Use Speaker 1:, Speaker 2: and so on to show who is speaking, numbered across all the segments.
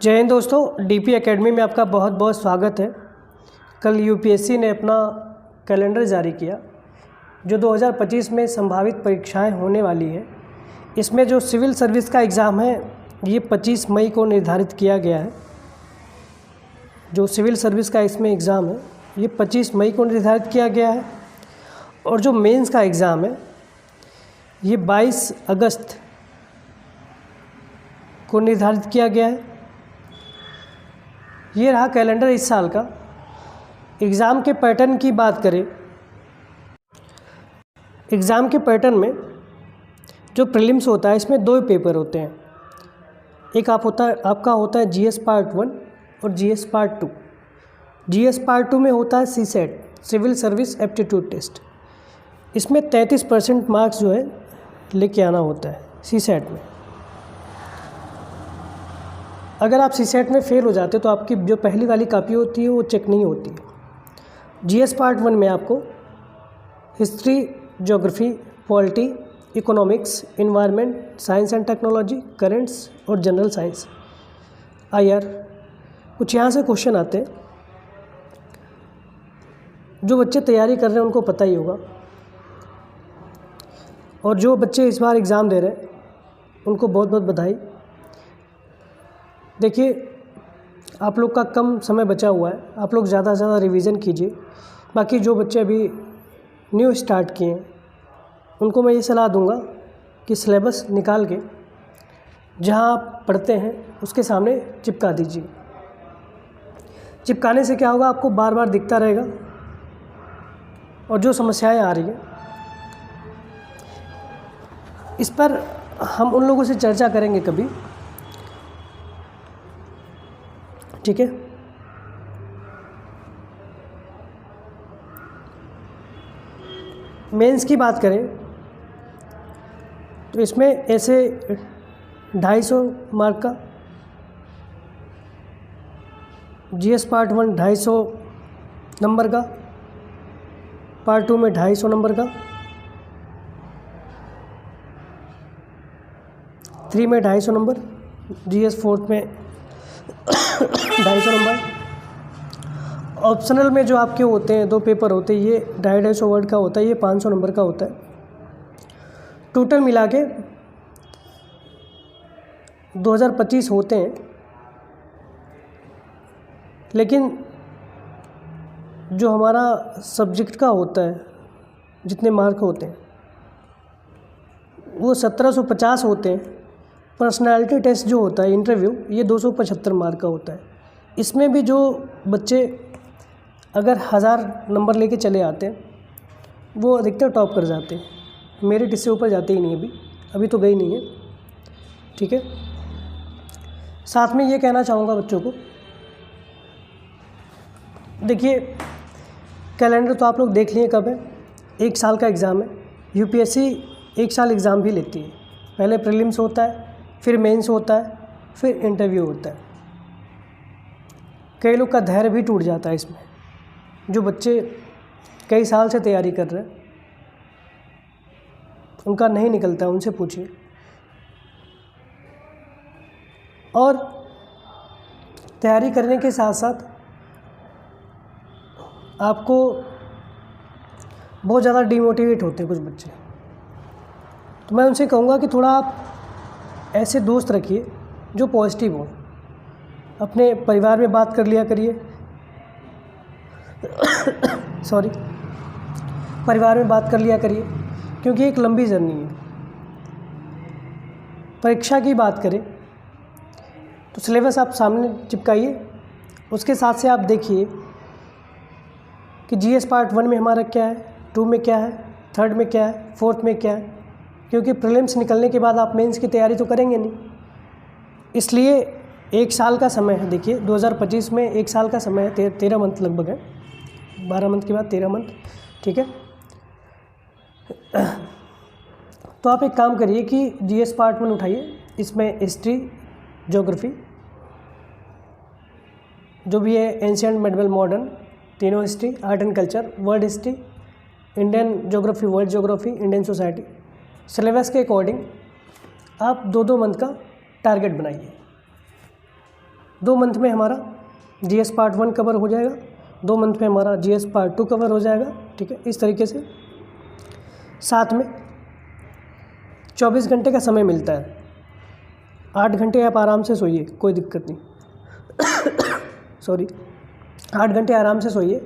Speaker 1: जय हिंद दोस्तों, DP academy में आपका बहुत बहुत स्वागत है। कल यूपीएससी ने अपना कैलेंडर जारी किया जो 2025 में संभावित परीक्षाएं होने वाली है। इसमें जो सिविल सर्विस का एग्ज़ाम है ये 25 मई को निर्धारित किया गया है। जो सिविल सर्विस का इसमें एग्ज़ाम है ये 25 मई को निर्धारित किया गया है और जो मेंस का एग्ज़ाम है ये 22 अगस्त को निर्धारित किया गया है। ये रहा कैलेंडर इस साल का। एग्ज़ाम के पैटर्न की बात करें, एग्ज़ाम के पैटर्न में जो प्रीलिम्स होता है इसमें दो पेपर होते हैं। एक आपका होता है जीएस पार्ट 1 और जीएस पार्ट 2। जीएस पार्ट 2 में होता है CSAT, civil service aptitude test. इसमें 33% मार्क्स जो है लेके आना होता है सीसेट में। अगर आप सीसेट में फ़ेल हो जाते तो आपकी जो पहली वाली कापी होती है वो चेक नहीं होती है। जीएस पार्ट 1 में आपको history, geography, polity, economics, environment, science and technology, currents और जनरल साइंस, आईआर, कुछ यहाँ से क्वेश्चन आते हैं। जो बच्चे तैयारी कर रहे हैं उनको पता ही होगा, और जो बच्चे इस बार एग्ज़ाम दे रहे हैं उनको बहुत बहुत बधाई। देखिए, आप लोग का कम समय बचा हुआ है, आप लोग ज़्यादा से ज़्यादा रिवीजन कीजिए। बाकी जो बच्चे अभी न्यू स्टार्ट किए हैं उनको मैं ये सलाह दूंगा कि सिलेबस निकाल के जहाँ आप पढ़ते हैं उसके सामने चिपका दीजिए। चिपकाने से क्या होगा, आपको बार बार दिखता रहेगा और जो समस्याएं आ रही हैं इस पर हम उन लोगों से चर्चा करेंगे कभी, ठीक है। मेंस की बात करें तो इसमें ऐसे 250 मार्क का, जीएस पार्ट 1 250 नंबर का, पार्ट 2 में 250 नंबर का, 3 में 250 नंबर, जीएस 4 में 250 नंबर। ऑप्शनल में जो आपके होते हैं दो पेपर होते हैं, ये 250 वर्ड का होता है, ये 500 नंबर का होता है। टोटल मिला के 2025 होते हैं। लेकिन जो हमारा सब्जेक्ट का होता है, जितने मार्क होते हैं वो 1750 होते हैं। पर्सनालिटी टेस्ट जो होता है, इंटरव्यू, ये 275 मार्क का होता है। इसमें भी जो बच्चे अगर 1000 नंबर लेके चले आते हैं वो अधिकतर टॉप कर जाते हैं। मेरिट इससे ऊपर जाते ही नहीं, अभी तो गई नहीं है, ठीक है। साथ में ये कहना चाहूँगा बच्चों को, देखिए कैलेंडर तो आप लोग देख लिए कब है। 1 साल का एग्ज़ाम है। यूपीएससी 1 साल एग्ज़ाम भी लेती है। पहले प्रीलिम्स होता है, फिर मेंस होता है, फिर इंटरव्यू होता है। कई लोग का धैर्य भी टूट जाता है इसमें। जो बच्चे कई साल से तैयारी कर रहे हैं उनका नहीं निकलता है, उनसे पूछिए। और तैयारी करने के साथ साथ आपको बहुत ज़्यादा डिमोटिवेट होते हैं कुछ बच्चे, तो मैं उनसे कहूँगा कि थोड़ा आप ऐसे दोस्त रखिए जो पॉजिटिव हो। अपने परिवार में बात कर लिया करिए सॉरी, परिवार में बात कर लिया करिए, क्योंकि एक लंबी जर्नी है। परीक्षा की बात करें तो सिलेबस आप सामने चिपकाइए। उसके साथ से आप देखिए कि जीएस पार्ट 1 में हमारा क्या है, 2 में क्या है, 3rd में क्या है, 4th में क्या है, क्योंकि प्रीलिम्स निकलने के बाद आप मेंस की तैयारी तो करेंगे नहीं। इसलिए 1 साल का समय है। देखिए 2025 में 1 साल का समय है, 13 मंथ लगभग है, 12 मंथ के बाद 13 मंथ, ठीक है। तो आप एक काम करिए कि जीएस पार्ट 1 उठाइए। इसमें हिस्ट्री, ज्योग्राफी जो भी है, एंशिएंट, मिडिवल, मॉडर्न, तीनों history, art and culture, world history, Indian geography, world geography, Indian society. Syllabus के अकॉर्डिंग आप 2-2 मंथ का टारगेट बनाइए। 2 मंथ में हमारा जीएस पार्ट 1 कवर हो जाएगा, 2 मंथ में हमारा जीएस पार्ट 2 कवर हो जाएगा। ठीक है, इस तरीके से साथ में 24 घंटे का समय मिलता है। 8 घंटे आप आराम से सोइए, कोई दिक्कत नहीं सॉरी 8 घंटे आराम से सोइए,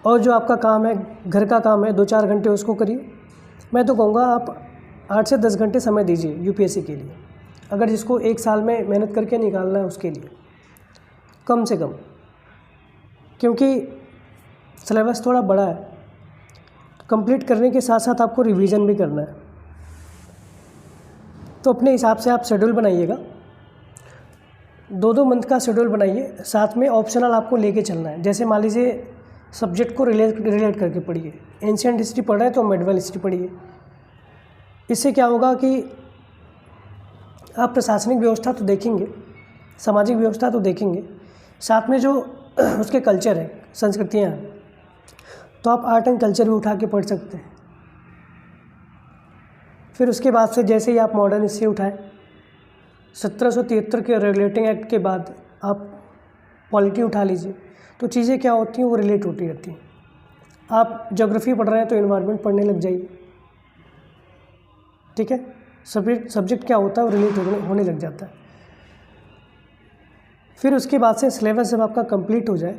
Speaker 1: और जो आपका काम है, घर का काम है, 2-4 घंटे उसको करिए। मैं तो कहूँगा आप 8 से 10 घंटे समय दीजिए यूपीएससी के लिए, अगर जिसको 1 साल में मेहनत करके निकालना है उसके लिए, कम से कम, क्योंकि सिलेबस थोड़ा बड़ा है। कंप्लीट करने के साथ साथ आपको रिवीजन भी करना है, तो अपने हिसाब से आप शेड्यूल बनाइएगा। 2-2 मंथ का शेड्यूल बनाइए, साथ में ऑप्शनल आपको लेके चलना है। जैसे मान लीजिए सब्जेक्ट को रिलेट करके पढ़िए, एंशिएंट हिस्ट्री पढ़ रहे हैं तो मेडिवल हिस्ट्री पढ़िए। इससे क्या होगा कि आप प्रशासनिक व्यवस्था तो देखेंगे, सामाजिक व्यवस्था तो देखेंगे, साथ में जो उसके कल्चर है, संस्कृतियाँ हैं, तो आप आर्ट एंड कल्चर भी उठा के पढ़ सकते हैं। फिर उसके बाद से जैसे ही आप मॉडर्न हिस्ट्री उठाएं, 1773 के रेगुलेटिंग एक्ट के बाद आप पॉलिटी उठा लीजिए, तो चीज़ें क्या होती हैं वो रिलेट होती रहती हैं। आप ज्योग्राफी पढ़ रहे हैं तो एनवायरनमेंट पढ़ने लग जाइए। ठीक है, सब्जेक्ट क्या होता है वो रिलेट होने लग जाता है। फिर उसके बाद से सिलेबस जब आपका कंप्लीट हो जाए,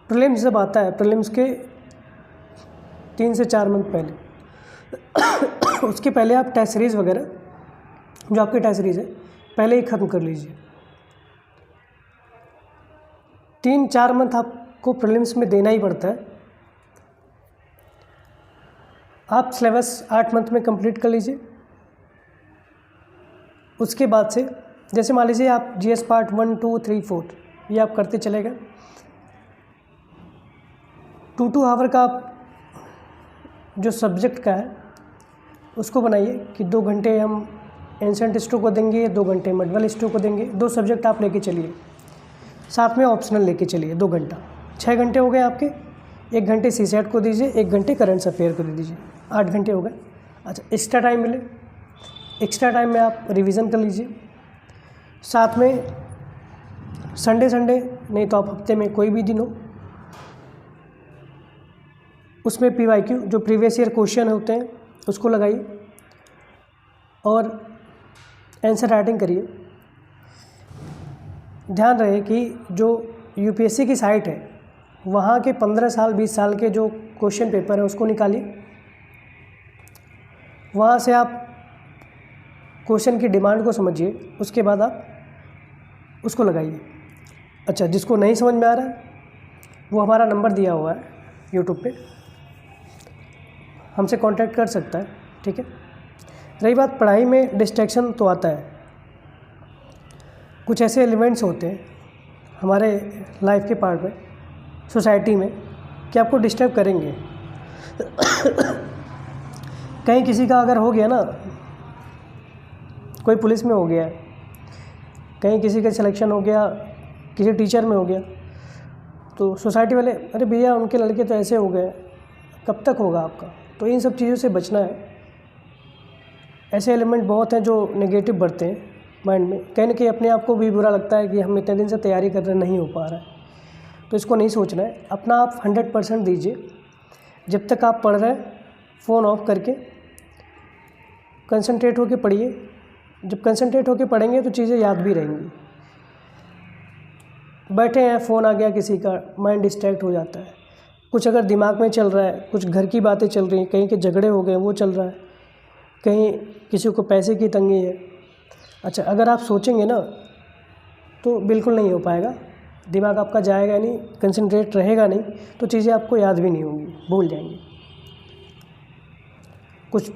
Speaker 1: प्रीलिम्स जब आता है, प्रीलिम्स के 3 से 4 मंथ पहले उसके पहले आप टेस्ट सीरीज़ वगैरह, जो आपकी टेस्ट सीरीज़ है, पहले ही ख़त्म कर लीजिए। 3-4 मंथ आपको प्रीलिम्स में देना ही पड़ता है। आप सिलेबस 8 मंथ में कंप्लीट कर लीजिए। उसके बाद से जैसे मान लीजिए आप जीएस पार्ट 1, 2, 3, 4 ये आप करते चले गए। 2 आवर का आप जो सब्जेक्ट का है उसको बनाइए कि 2 घंटे हम एंशिएंट हिस्ट्री को देंगे, 2 घंटे मेडिवल हिस्ट्री को देंगे। 2 सब्जेक्ट आप लेके चलिए, साथ में ऑप्शनल लेके चलिए 2 घंटा। 6 घंटे हो गए आपके। 1 घंटे सीसेट को दीजिए, 1 घंटे करंट अफेयर को दे दीजिए, 8 घंटे हो गए। अच्छा, एक्स्ट्रा टाइम मिले, एक्स्ट्रा टाइम में आप रिवीजन कर लीजिए। साथ में संडे नहीं तो आप हफ्ते में कोई भी दिन हो, उसमें PYQ जो प्रीवियस ईयर क्वेश्चन होते हैं उसको लगाइए और आंसर राइटिंग करिए। ध्यान रहे कि जो यूपीएससी की साइट है वहाँ के 15 साल 20 साल के जो क्वेश्चन पेपर है उसको निकालिए। वहाँ से आप क्वेश्चन की डिमांड को समझिए, उसके बाद आप उसको लगाइए। अच्छा, जिसको नहीं समझ में आ रहा है वो हमारा नंबर दिया हुआ है यूट्यूब पे, हमसे कांटेक्ट कर सकता है। ठीक है, रही बात पढ़ाई में डिस्ट्रैक्शन तो आता है, कुछ ऐसे एलिमेंट्स होते हैं हमारे लाइफ के पार्ट में, सोसाइटी में, कि आपको डिस्टर्ब करेंगे। कहीं किसी का अगर हो गया ना, कोई पुलिस में हो गया, कहीं किसी का सिलेक्शन हो गया, किसी टीचर में हो गया, तो सोसाइटी वाले अरे भैया उनके लड़के तो ऐसे हो गए, कब तक होगा आपका। तो इन सब चीज़ों से बचना है। ऐसे एलिमेंट बहुत हैं जो नेगेटिव बढ़ते हैं माइंड में, कहीं ना कहीं अपने आप को भी बुरा लगता है कि हम इतने दिन से तैयारी कर रहे नहीं हो पा रहा है। तो इसको नहीं सोचना है, अपना आप 100% दीजिए। जब तक आप पढ़ रहे हैं फ़ोन ऑफ करके कंसंट्रेट होकर पढ़िए। जब कंसंट्रेट होकर पढ़ेंगे तो चीज़ें याद भी रहेंगी। बैठे हैं, फ़ोन आ गया किसी का, माइंड डिस्ट्रैक्ट हो जाता है। कुछ अगर दिमाग में चल रहा है, कुछ घर की बातें चल रही हैं, कहीं के झगड़े हो गए वो चल रहा है, कहीं किसी को पैसे की तंगी है। अच्छा, अगर आप सोचेंगे ना तो बिल्कुल नहीं हो पाएगा, दिमाग आपका जाएगा नहीं, कंसंट्रेट रहेगा नहीं, तो चीज़ें आपको याद भी नहीं होंगी, भूल जाएंगी। कुछ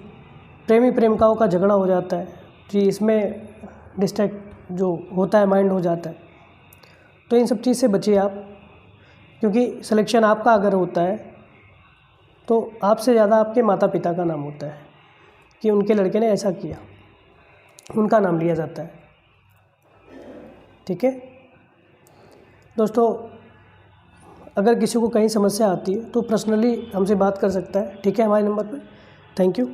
Speaker 1: प्रेमी प्रेमिकाओं का झगड़ा हो जाता है कि इसमें डिस्ट्रैक्ट जो होता है माइंड हो जाता है। तो इन सब चीज़ से बचिए आप, क्योंकि सिलेक्शन आपका अगर होता है तो आपसे ज़्यादा आपके माता पिता का नाम होता है कि उनके लड़के ने ऐसा किया, उनका नाम लिया जाता है। ठीक है दोस्तों, अगर किसी को कहीं समस्या आती है तो पर्सनली हमसे बात कर सकता है। ठीक है, हमारे नंबर पर। Thank you.